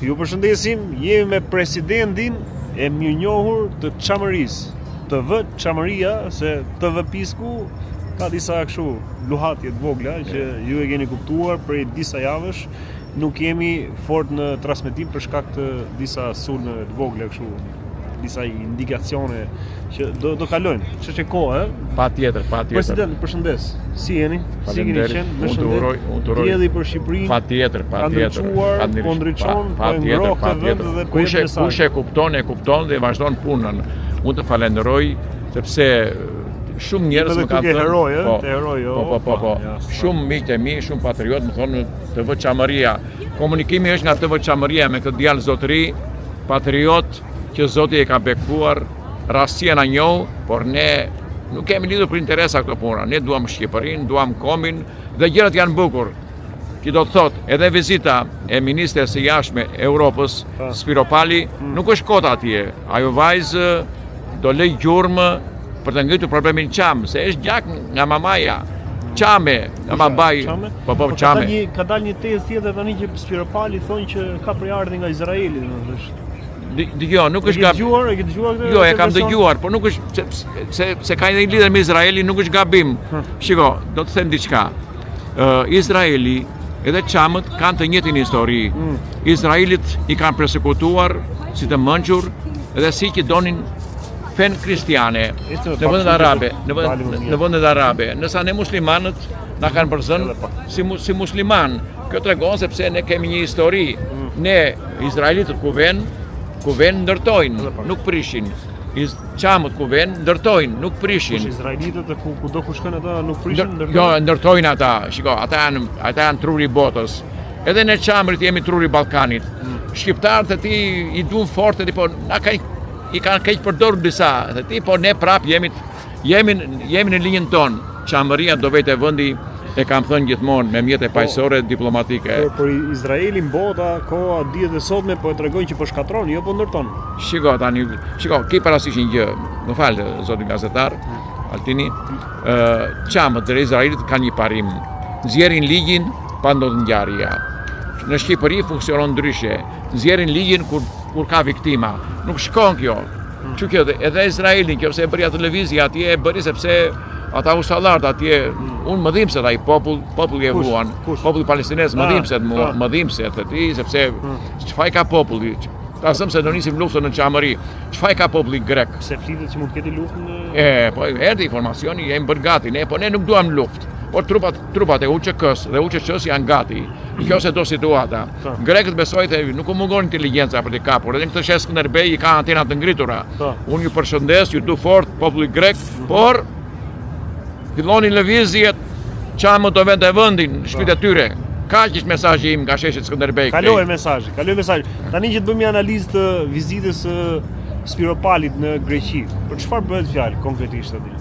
ju përshëndesim, jemi me presidentin e mirënjohur të Çamërisë. TV Çamëria, se TV Pisku ka disa kështu luhatje të vogla që ju e keni kuptuar prej disa javësh. Nuk jemi fort në transmetim për shkak të disa sulme të vogla kështu, disa indikacione që do kalojnë. Ç'është kohë, Patjetër. President, përshëndes. Si jeni? Si keni qenë? Me shëndet. Unë uroj. Dielli për Shqipërinë. Patjetër. Po ndriçon, po ngroh të vend dhe po jep mesazh. Kush e kupton dhe vazhdon punën. Unë të falenderoj sepse shumë njerëz më kanë thënë, po. Shumë miqtë e mi, shumë patriot më thonë TV Çamëria. Komunikimi është nga TV Çamëria me këtë djalë zotëri, patriot që Zoti e ka bekuar, rastia na njoh, por ne nuk kemi lidhur për interesa këto puna. Ne duam Shqipërinë, duam kombin dhe gjërat janë bukur. Që do të thotë, edhe vizita e ministres së jashtme Europës, Spiro Pali, nuk është kota atje. Ajo vajzë do lej gjurmë për të ngritur problemin Çam, se është gjak nga mamaja. Çame, nga babai. Po Çame. Ka dalë një tezë tjetër tani që Spiro Pali thonë që ka përardhje nga Izraeli, domethënë. Jo, nuk është gabim. E ke dëgjuar këtë? Jo, e kam dëgjuar, por nuk është se ka një lidhje me Izraelin, nuk është gabim. Shiko, do të them diçka. Izraeli edhe Çamët kanë të njëjtin histori. Izraelit i kanë persekutuar si të mençur dhe si që donin fen kristiane në vendet arabe, në vendet arabe. Nësa ne muslimanët na kanë përzënë si musliman. Kjo tregon sepse ne kemi një histori. Ne izraelitët ku vën ndërtojnë, nuk prishin. Çamët ku vën ndërtojnë, nuk prishin. Izraelitët kudo ku shkojnë ata nuk prishin, ndërtojnë. Jo, ndërtojnë ata. Shiko, ata janë truri i botës. Edhe ne Çamërit jemi truri i Ballkanit. Shqiptarët e ti i duan forte, po na i kanë keq përdorur disa. Ti po ne prap jemi në linjën tonë. Çamëria do vetë vendi e kam thënë gjithmonë me mjete paqësore diplomatike. Por Izraelin bota koha dihet e sotme po e tregojnë që po shkatron, jo po ndërton. Shiko, ki parasysh një gjë. Më fal, zoti gazetar, Altini. Çamët dhe Izraelit kanë një parim. Nxjerrin ligjin pa ndodhur ngjarje. Në Shqipëri funksionon ndryshe. Nxjerrin ligjin kur ka viktima. Nuk shkon kjo. Që kjo edhe Izraelin, kjo se e bëri televizia atje e bëri sepse ata ustallarët atje, unë më dhimbset ai populli e vuan, populli palestinez më dhimbset ti sepse çfarë ka populli? Ta them se do nisim luftën në Çamëri. Çfarë ka populli grek? Se flitet që mund të ketë luftë po erdhi informacioni, jemi bërë gati, po ne nuk duam luftë. Por trupat e UÇK-s dhe UÇQ-s janë gati. Kjo se do situata. Grekët besojnë se nuk u mungon inteligjenca për të kapur. Edhe këtë shes Skënderbej i ka antenat të ngritura. Unë ju përshëndes, ju du fort populli grek, por fillonin lëvizjet, Çamët do vende vendin në shtëpitë e tyre. Kaq është mesazhi im nga sheshi Skënderbej. Kaloj mesazhi. Tani që të bëjmë një analizë të vizitës së Spiro Palit në Greqi. Për çfarë bëhet fjalë konkretisht aty?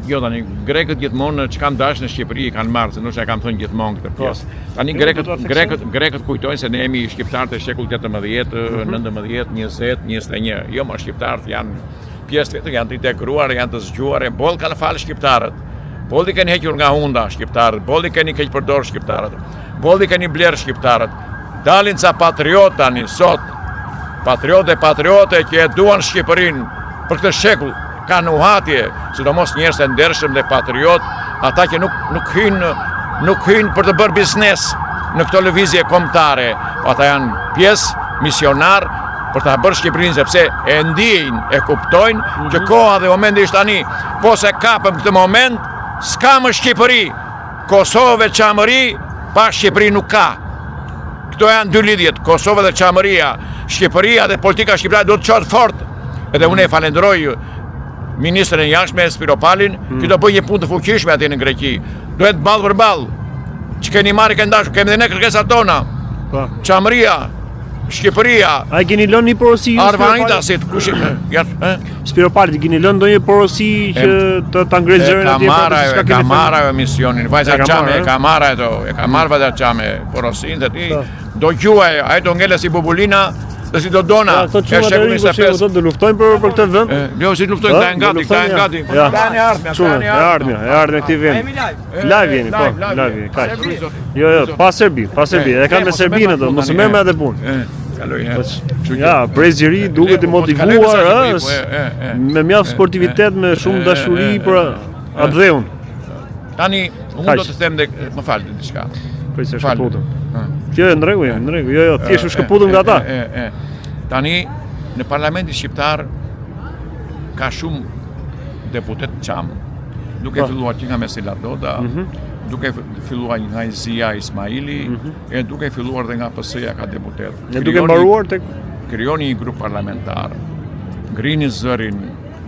Jo, tani grekët gjithmonë që kam dashur në Shqipëri i kanë marrë, se nuk e kam thënë gjithmonë këtë pjesë. Tani grekët kujtojnë se ne jemi shqiptarët e shekullit 18, 19, 20, 21. Jo, më shqiptarët janë pjesë tjetër, janë të integruar, janë të zgjuar, boll kanë falë shqiptarët. Bolli kanë hequr nga hunda shqiptarët, bolli kanë keq përdor shqiptarët. Bolli kanë blerë shqiptarët. Dalin ca patriot tani sot. Patriote që e duan Shqipërinë për këtë shekull. Ka nuhatje, sidomos njerëz të ndershëm dhe patriot, ata që nuk hyjnë për të bërë biznes në këto lëvizje kombëtare. Ata janë pjesë misionar për ta bërë Shqipërinë sepse e ndijnë, e kuptojnë që koha dhe momenti është tani. Po se kapëm këtë moment, s'ka më Shqipëri. Kosovë, Çamëri, pa Shqipëri nuk ka. Këto janë dy lidhjet, Kosova dhe Çamëria. Shqipëria dhe politika shqiptare do të çohet fort. Edhe unë e falenderoj ministrin e jashtme Spiro Palin, që do bëjë një punë të fuqishme atje në Greqi. Duhet ballë për ballë. Që keni marrë këndash, kemi dhe ne kërkesat tona. Çamëria, Shqipëria. A keni lënë një porosi Arvanitasit, kush Spiro Pali, keni lënë ndonjë porosi që ta ngresh zërin atje? Ka marrë ajo misionin. Vajza Çame ka marrë ato, e ka marrë vajza Çame porosin dhe ti do gjuaj, ai do ngele si bubulina. Dhe si do dona, e shekullit 25. Do luftojnë për këtë vend? Jo, si luftojnë, këta e ngati. E ardhme këti vend. Live jeni, live jeni, kaq. Jo, pa Serbi, e kanë me Serbinë do, mos merr me atë punë. Ja, preziri duket i motivuar, me mjaft sportivitet, me shumë dashuri për atë dheun. Tani, unë do të them dhe më falë diçka. Prej se shkëputëm. Jo, në rregull, jo, thjesht shkëputëm nga ata. Tani, në Parlamentin Shqiptar ka shumë deputet qamë. Duke filluar që nga Mesila Doda, duke filluar nga Zia Ismaili, e duke filluar dhe nga PS-ja ka deputet. E duke mbaruar tek krijoni një grup parlamentar, ngrini zërin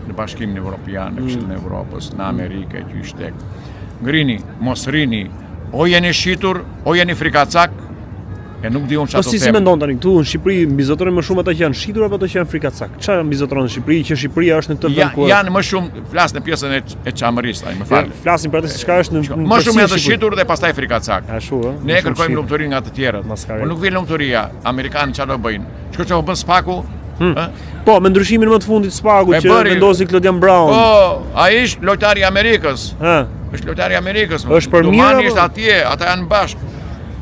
në Bashkimin Evropian, në Këshillin e Evropës, në Amerikë, që ishtek. Ngrini, mos rini, o jeni shitur, o jeni frikacak, e nuk di unë çfarë do të them. Po si mendon tani këtu në Shqipëri mbizotëron më shumë ata që janë shitur apo ata që janë frikacak? Çfarë mbizotëron në Shqipëri që Shqipëria është në këtë vend ku janë më shumë flas në pjesën e çamërisë, tani më fal. Flasim për atë se çka është në më shumë janë të shitur dhe pastaj frikacak. Ashtu ë. Ne kërkojmë lumturinë nga të tjerët. Po nuk vjen lumturia. Amerikanë çfarë do bëjnë? Shko çfarë bën Spaku? Po, me ndryshimin më të fundit Spaku që vendosi Claudian Brown. Po, ai është lojtari i Amerikës. Është lojtari i Amerikës. Është për mirë. Domani është atje, ata janë bashkë.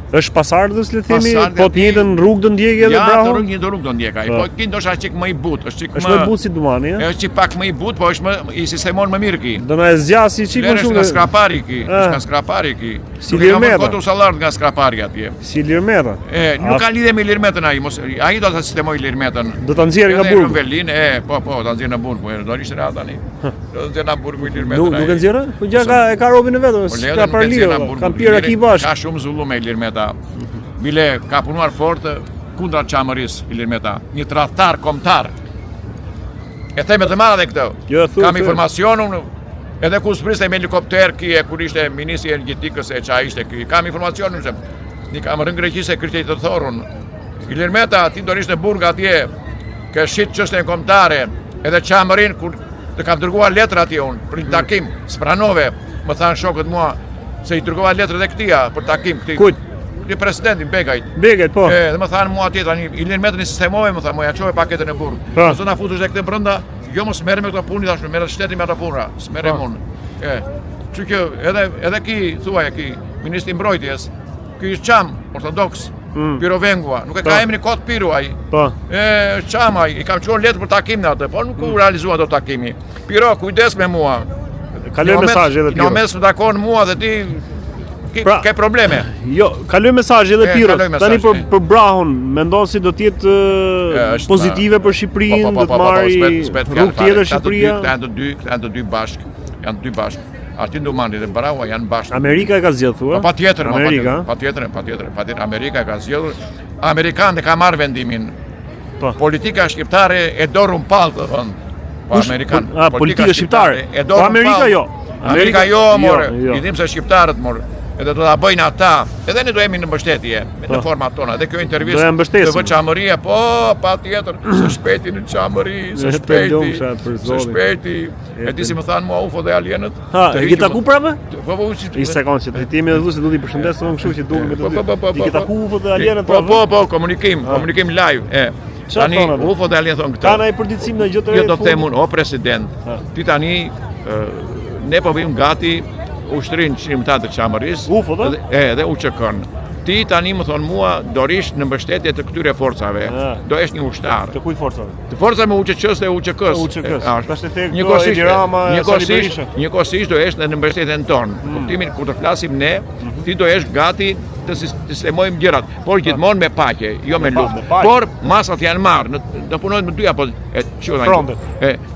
Është pasardhës le të themi, po të njëjtën rrugë do ndjekë edhe Brown. Ja, të rrugë do ndjek ai. Po kin ndoshta çik më i butë, është çik më. Është më i butë si Dumani, ëh? Është çik pak më i butë, po është më i sistemon më mirë ki. Do na e zgjasi çik më shumë. Është nga skrapari ki, është nga skrapari ki. Si Lirmeta. Ka sallar nga skrapari atje. Si Lirmeta. Nuk ka lidhje me Lirmetën ai, mos ai do ta sistemoj Lirmetën. Do ta nxjerrë nga burgu. Në Berlin, po, ta nxjerrë nga burgu, do ishte ra tani. Do të nxjerrë nga burgu Lirmetën. Nuk e nxjerrë? Po gjaka e ka robin e vet, ka parlio, kanë pirë aki bash. Ka shumë zullum me Lirmeta. Bile ka punuar fort kundra çamërisë Lirmeta, një tradhtar kombëtar. E them të madhe këtë. Kam informacion unë edhe kur spriste me helikopter kur ishte ministri i energjetikës e çfarë ishte ky. Kam informacion unë se ni kam rënë greqisë kërcej të thorrun. Lirmeta ti do rish në burg atje. Ka shit çështën kombëtare, edhe çamërin kur të kam dërguar letra atje unë për një takim, spranove. Më thanë shokët mua se i dërgova letrën e këtia për takim këtij. Ti presidentin Begajt. Begajt, po. Dhe më thanë mua atje tani Lirmetën i sistemove, më thanë, moja çove paketën e burg. Mos na futesh edhe këtë brenda, jo mos merrem me këto punë tash, merret shteti me ato puna, s'merrem unë. Kështu që edhe ki thuaj ki ministri i mbrojtjes, ky është çam ortodoks, Pirovengua, nuk e ka emrin kot Piru ai. Po. Çam ai, i kam çuar letër për takimin atë, po nuk u realizua ato takimi. Piro, kujdes me mua. Kaloj mesazh edhe Piro. Në mes të takon mua dhe ti ke probleme. Jo, kaloj mesazh edhe Piro. Tani për Brown, mendon si do të jetë pozitive për Shqipërinë, do të marrë rrugë tjetër Shqipëria. Janë të dy bashkë. Artin Dumani dhe Braua janë bashkë. Amerika e ka zgjedhur, thua? Patjetër, patjetër. Amerika e ka zgjedhur. Amerikanë ka marrë vendimin. Politika shqiptare e dorën pallë, të thonë. Po amerikan. Politika shqiptare. E dorën pallë. Amerika jo. Amerika jo, more. I dim se shqiptarët more. Edhe do ta bëjnë ata. Edhe ne do jemi në mbështetje në format tona. Dhe kjo intervistë të veçamëria, po patjetër, së shpejti në çamëri, së shpejti. E di si më thanë mua UFO dhe alienët. E ke taku prapë? Po, një sekondë që të jemi edhe do t'i përshëndes unë kështu që duhet me të. I ke taku UFO dhe alienët? Po, komunikim live. Tani UFO dhe alienët thonë këtë. Kanë ai përditësim në gjë të re? Jo do të them unë, o president, ti tani ne po vim gati ushtrin çlimtar të çamërisë. UFO dhe? Edhe UÇK-n. Ti tani më thon mua do rish në mbështetje të këtyre forcave. Do jesh një ushtar. Të kujt forcave? Të forcave me UÇK-s dhe UÇK-s. Njëkohësisht do jesh në mbështetjen tonë. Kuptimin kur të flasim ne, ti do jesh gati të sistemojmë gjërat, por gjithmonë me paqe, jo me luftë. Por masat janë marrë, do punojnë me dy apo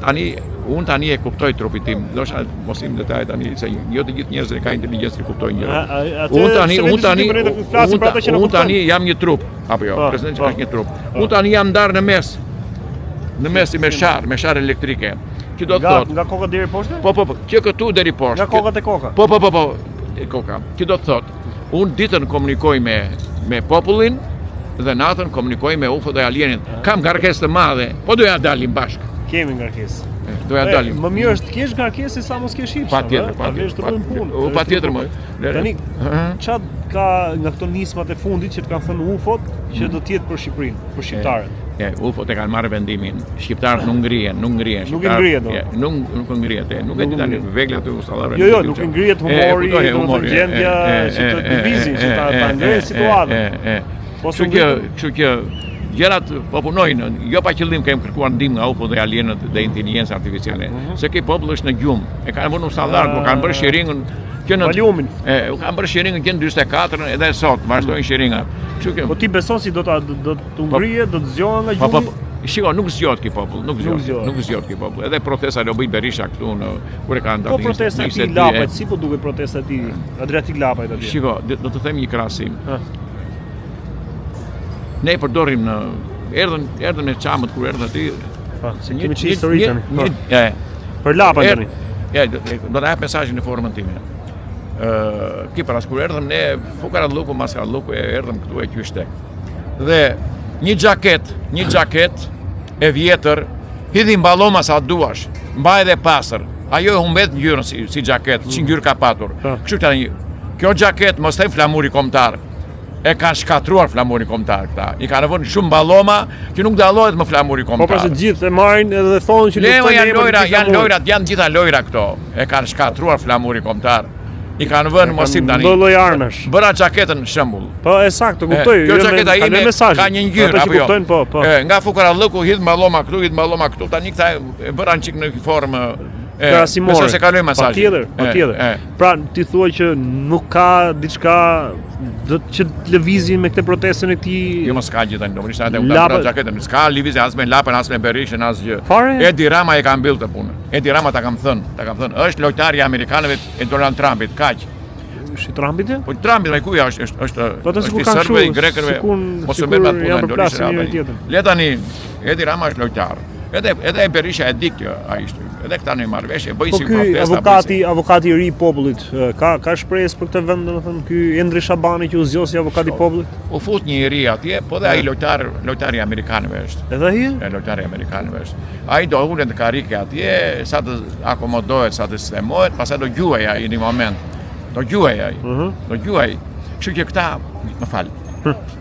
tani unë tani e kuptoj trupin tim, ndoshta mos im detaj tani se jo të gjithë njerëzit ka inteligjencë që kuptojnë gjërat. Unë tani jam një trup, apo jo, presidenti është një trup. Unë tani jam ndarë në mes si me sharë elektrike. Që do të thotë nga koka deri poshtë? Po, që këtu deri poshtë. Nga koka te koka. Po, koka. Që do të thotë, unë ditën komunikoj me popullin dhe natën komunikoj me UFO dhe alienit. Kam ngarkesë të madhe, po doja dalim bashkë. Kemi ngarkesë. Doja dalim. Më mirë është të kesh ngarkesë se sa mos kesh hipsh. Patjetër. Tani, çfarë ka nga këto nismat e fundit që të kanë thënë UFO-t që do të jetë për Shqipërinë, për shqiptarët? UFO-t e kanë marrë vendimin. Shqiptarët nuk ngrihen. Nuk ngrihet. Nuk ngrihet. Nuk e di tani vegla aty ustallarë. Jo, nuk ngrihet humori, domethënë gjendja, që të divizin, që ta ngrenë situatën. Kështu që gjërat po punojnë, jo pa qëllim kemi kërkuar ndihmë nga UFO dhe alienët dhe inteligjenca artificiale. Se ky popull është në gjumë, e kanë vënë sallar, po kanë bërë shiringën që në Valiumin. U kanë bërë shiringën që në 44 edhe sot, vazhdojnë shiringa. Kështu që Po ti beson si do të ngrihet, do të zgjohen nga po gjumi? shiko, nuk zgjohet ky popull, nuk zgjohet ky popull. Edhe protesta do bëj Berisha këtu në kur e kanë Po protesta e tij Lapajt, si po duket protesta e tij Adriatik Lapajt atje? Shiko, do të them një krahasim. Ne përdorim në erdhën e çamët kur erdhën aty. Po, se kemi çë histori tani. Për Lapajt tani. Do të jap mesazhin në formën time. Ki para kur erdhëm ne Fukaralluku, Maskaralluku e erdhëm këtu e qyshte. Dhe një xhaket e vjetër, hidhi mballoma sa duash, mbaj dhe pastër. Ajo e humbet ngjyrën si xhaket, si ngjyrë ka patur. Kështu tani, kjo xhaket mos them flamuri kombëtar. E kanë shkatruar flamurin kombëtar këta. I kanë vënë shumë mballoma që nuk dallohet më flamuri kombëtar. Po pra se gjithë e marrin edhe thonë që janë lojrat, janë gjitha lojra këto. E kanë shkatruar flamurin kombëtar. I kanë vënë mosim tani. Lloj armësh. Bëra xhaketën shembull. Po saktë, kuptoj. Kjo xhaketa ime ka një ngjyrë apo jo. Po. Nga Fukaralluku hidh mballoma këtu, tani këta e bëran çik në formë krahasimore. Se kaloj mesazhin. Patjetër. Pra ti thua që nuk ka diçka që të lëvizin me këtë protestën e këtij. Jo mos ka gjë tani, domethënë ata u bëra xhaketën. S'ka lëvizje as me Lapën, as me Berishën, asgjë. Edi Rama e ka mbyll të punën. Edi Rama ta kam thënë, është lojtari i amerikanëve e Donald Trumpit, kaq. Është Trumpit? Po Trumpit ai ku është Po të sikur kanë shumë grekërve. Mos e bën atë punën Dorishën. Le tani, Edi Rama është lojtar. Edhe Berisha e di kjo ai ishte. Edhe këta në marrëveshje bëjnë si protesta. Avokati i ri i popullit ka shpresë për këtë vend, domethënë ky Endri Shabani që u zgjosi avokati i popullit. U fut një i ri atje, po dhe ai lojtari amerikanëve është. Edhe ai? Lojtari amerikanëve është. Ai do ulet në karike atje, sa të akomodohet, sa të sistemohet, pastaj do gjuhej ai në një moment. Do gjuhej ai. Do gjuhej. Kështu që këta, më fal.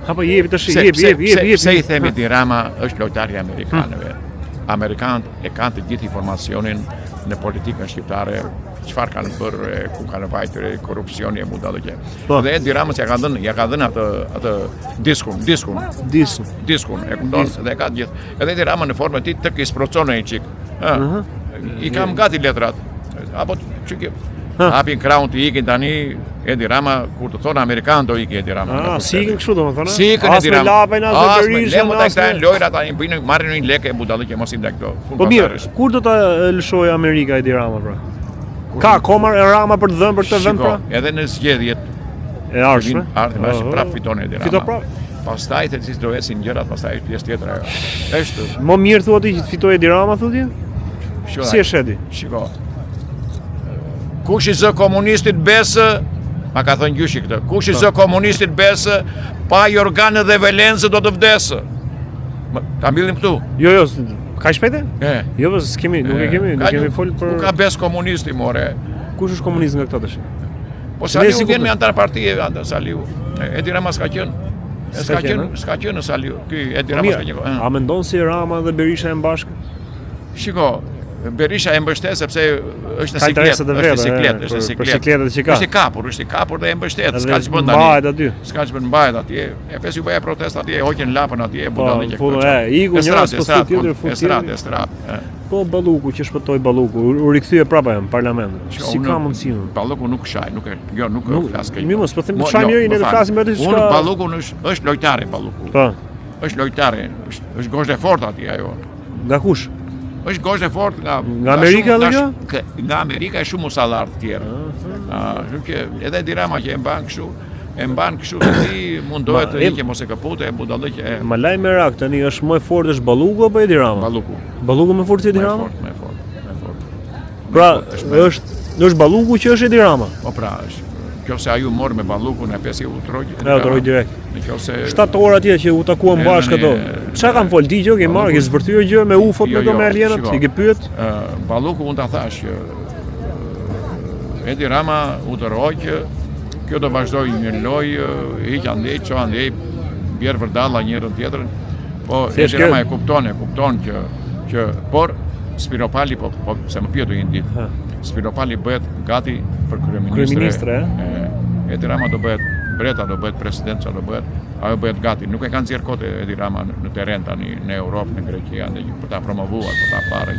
Apo jepi tash, jepi. Se i themi Edi Rama është lojtari amerikanëve. Amerikanët e kanë të gjithë informacionin në politikën shqiptare, çfarë kanë bërë, ku kanë vajtur korrupsioni e mundalë gjë. Dhe Edi Rama ja ka dhënë atë diskun, e kupton, dhe ka gjithë. Edhe Edi Rama në formën e tij të kisprocon një çik. I kam gati letrat. Apo çike hapin krahun të ikin tani Edi Rama, kur të thonë Amerikan do iki Edi Rama. Si ikin kështu domethënë? Si ikin Edi Rama. Lapën as me Berishën, as me lojrat tani bëjnë marrin një lekë budallëqe mos i ndaj këto. Po mirë, kur do ta lëshojë Amerika Edi Rama pra? Ka akoma Rama për të dhënë për këtë vend pra? Edhe në zgjedhjet e ardhshme. Prap fiton Edi Rama. Fiton prap. Pastaj të do esin gjërat, pastaj pjesë tjetër ajo. Është më mirë thua ti që të fitojë Edi Rama thotë? Si e shedi? Shiko. Kush i zë komunistit besë, ma ka thënë gjyshi këtë, kush i zë komunistit besë, pa organë dhe velencë do të vdesë. Ta mbillim këtu? Jo, ka shpejte? Jo, nuk e kemi folë për... Ku ka besë komunisti, more? Kush është komunist nga këta të shi? Po Saliu vjen me antar partije, Saliu. Edi Rama s'ka qenë. S'ka qenë në Saliu. Ky Edi Rama s'ka qenë. A mendon si Rama dhe Berisha e mbashkë? Shiko, Berisha e mbështet sepse është në siklet, është i kapur dhe e mbështet, s'ka që bën tani. S'ka që bën mbahet atje. E pes ju bëja protesta atje, hoqën lapën atje, budallëqe këto. Iku njëras po fut tjetër, fut tjetër. Po Balluku që shpëtoi Balluku, u rikthye prapë në parlament. Si ka mundësi? Balluku nuk shaj, nuk flas këtu. Mos po them të shajmë jo, ne flasim vetëm se Balluku është lojtar Balluku. Po. Është lojtar, është gozhë e fortë atje ajo. Nga kush? Është gozhë e fortë nga Amerika apo jo? Nga Amerika është shumë usallar të tjerë. Kështu që edhe Edi Rama që e mban kështu ti mundohet të ikë mos e kapute e budallëqe. Ma laj merak tani është më i fortë është Balluku apo Edi Rama? Balluku më fort se Edi Rama? Më fort. Pra është Balluku që është Edi Rama? Po pra është. Nëse ai u mor me Ballukun e pesi u troj. Ja, troj direkt. Nëse 7 orë atje që u takuan bashkë ato. Çfarë kanë fol ti gjë, ke marrë, ke zbërthyer gjë me UFO-t me me alienët, i ke pyet? Balluku mund ta thash që Edi Rama u doroj që kjo do vazhdojë një lojë, hiq andej, çon andej, bjer vërdalla njërin tjetrin. Po Edi Rama e kupton që por Spiropali po se më pyetu një ditë. Spiropali bëhet gati për kryeministre. Edi Rama do bëhet mbret, a do bëhet president, a do bëhet, ajo bëhet gati. Nuk e kanë nxjerr kot Edi Rama në terren tani në Europë, në Greqi, për ta promovuar, për ta parë.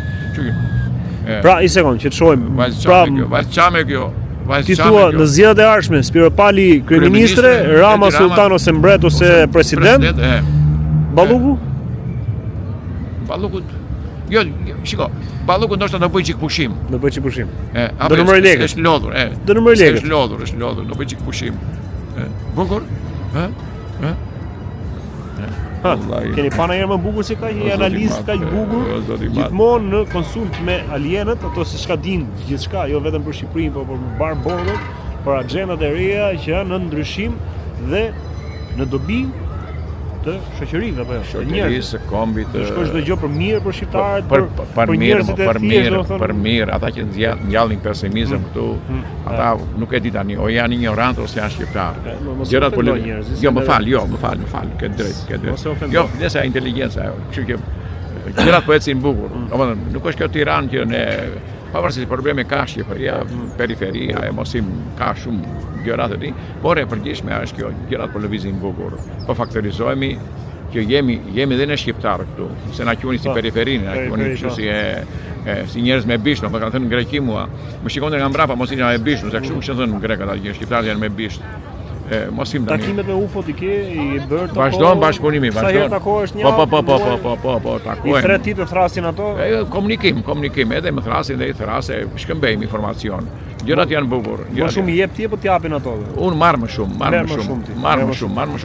Pra, i sekond, që të shohim. Vajzë çame kjo. Ti thua në zgjedhjet e ardhshme, Spiro Pali kryeministre, Rama sultan ose mbret ose president. Balluku? Balluku. Jo, shiko, Balluku ndoshta do bëj çik pushim. Do bëj çik pushim. Do numëroj lekë. Është lodhur, Do numëroj lekë. Është lodhur, do bëj çik pushim. Bukur? Keni pa ndonjëherë më bukur se kaq një analistë kaq bukur, gjithmonë në konsult me alienët, ato se çka din gjithçka, jo vetëm për Shqipërinë, por për mbar botën, për agjendat e reja që janë në ndryshim dhe në dobi të shoqërive apo jo. Shoqërisë, kombit, shkoj çdo gjë për mirë për shqiptarët, për njerëzit e thjeshtë, për mirë, ata që ngjallin pesimizëm këtu, ata nuk e di tani, o janë ignorantë ose janë shqiptarë. Gjërat po jo, më fal, ke drejt. Jo, nëse inteligjenca ajo, kështu që gjërat po ecin bukur. Domethënë, nuk është kjo Tiranë që ne pavarësisht probleme ka Shqipëria, periferia, mosim ka shumë gjërat e tij, por e përgjithshme është kjo, gjërat po lëvizin bukur. Po faktorizohemi që jemi edhe ne shqiptarë këtu, se na quajnë si periferinë, na quajnë kështu si njerëz me bish, nuk kanë thënë në Greqi mua. Më shikon nga mbrapa mos i na e bish, se kështu që thënë grekët aty, shqiptarët janë me bish. Mosim tani. Takimet me UFO ti ke i bërë të vazhdon bashkëpunimi, vazhdon. Sa herë takohesh një? Po, takohen. I 3 ditë thrasin ato? Komunikim, edhe më thrasin dhe i thrase, shkëmbejmë informacion. Gjërat janë bukur. Më shumë i jep ti apo ti japin ato? Unë marr më shumë.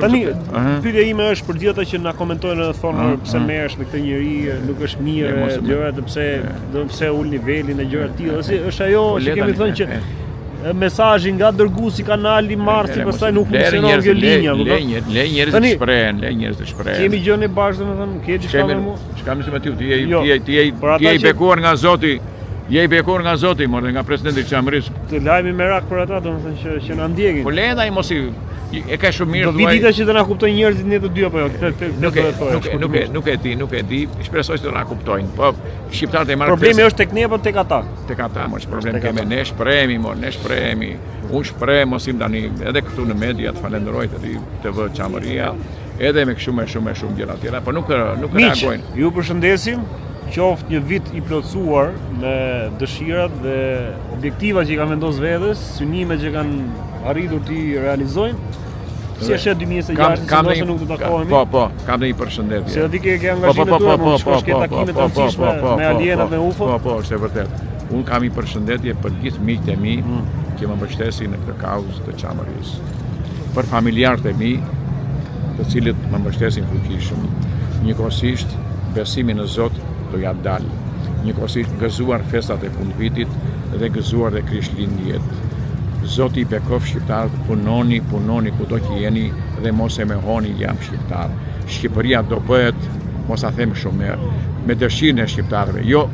Tani pyetja ime është për gjithë ata që na komentojnë dhe thonë pse merresh me këtë njerëz, nuk është mirë, gjërat pse ul nivelin e gjëra të tilla. Është ajo që kemi thënë që mesazhi nga dërguesi kanali Marsi, pastaj nuk funksionon kjo linja, Le njerëz të shprehen, Kemi gjën e bashkë, domethënë, ke diçka me mua? Çka më thua ti je i bekuar nga Zoti. Je i bekuar nga Zoti, morë nga presidenti i Çamërisë. Të lajmi merak për ata, domethënë që na ndjekin. Po le ai mos e ka shumë mirë thuaj. Do vi dita që të na kuptojnë njerëzit ne të dy apo jo? Nuk e di, shpresoj se do na kuptojnë. Po shqiptarët e marrin. Problemi është tek ne apo tek ata? Tek ata, mos problem kemë, ne shprehemi. Unë shpreh mosim tani edhe këtu në media, të falenderoj TV Çamëria, edhe me shumë gjëra tjera, por nuk reagojnë. Ju përshëndesim. Qoftë një vit i plotësuar me dëshirat dhe objektivat që i kanë vendosur vetes, synimet që kanë arritur ti realizojnë. Si është 2026, nëse nuk do të takohemi? Po, kam një përshëndetje. Se ti ke angazhimin tuaj, mund të shkosh ke takime të rëndësishme me alienat me UFO? Po, është e vërtet. Unë kam një përshëndetje për gjithë miqtë e mi që më mbështesin në këtë kauzë të Çamërisë. Për familjarët e mi, të cilët më mbështesin fuqishëm, njëkohësisht besimi në Zot do ja dalë. Njëkohësisht gëzuar festat e fundvitit dhe gëzuar dhe Krishtlindjet. Zoti i bekov shqiptarët, punoni kudo që jeni dhe mos e mohoni jam shqiptar. Shqipëria do bëhet, mos a them shumë herë, me dëshirën e shqiptarëve, jo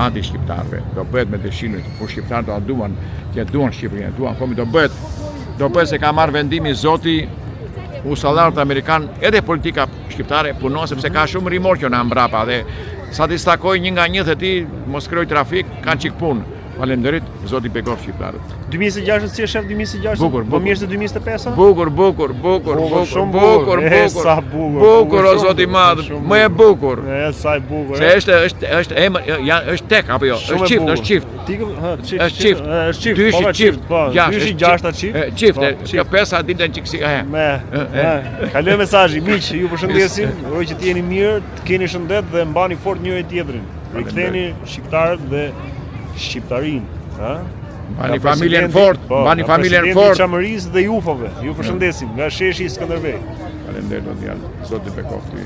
anti-shqiptarëve. Do bëhet me dëshirën, por shqiptarët do duan Shqipërinë, do bëhet se ka marrë vendimi Zoti usallarët amerikan, edhe politika shqiptare punon sepse ka shumë rimorqë nga mbrapa dhe sa ti stakoj një nga një të ti, mos kroj trafik, kanë qik punë. Falenderit, Zoti bekov shqiptarët. 2026 si e shef 2026? Bukur. Po mirë se 2025? Bukur. Bukur o Zoti i madh, më e bukur. Sa e bukur. Se është tek apo jo? Është çift. Është çift. Po, 26 çift. Kjo pesa ditën çiksi. Kaloj mesazhi, miq, ju përshëndesim. Uroj që të jeni mirë, të keni shëndet dhe mbani fort njëri tjetrin. Riktheni shqiptarët dhe shqiptarinë, ha? Bani familjen fort, Presidenti Çamërisë dhe UFO-ve. Ju përshëndesim nga sheshi i Skënderbej. Faleminderit, Zoti bekov ty.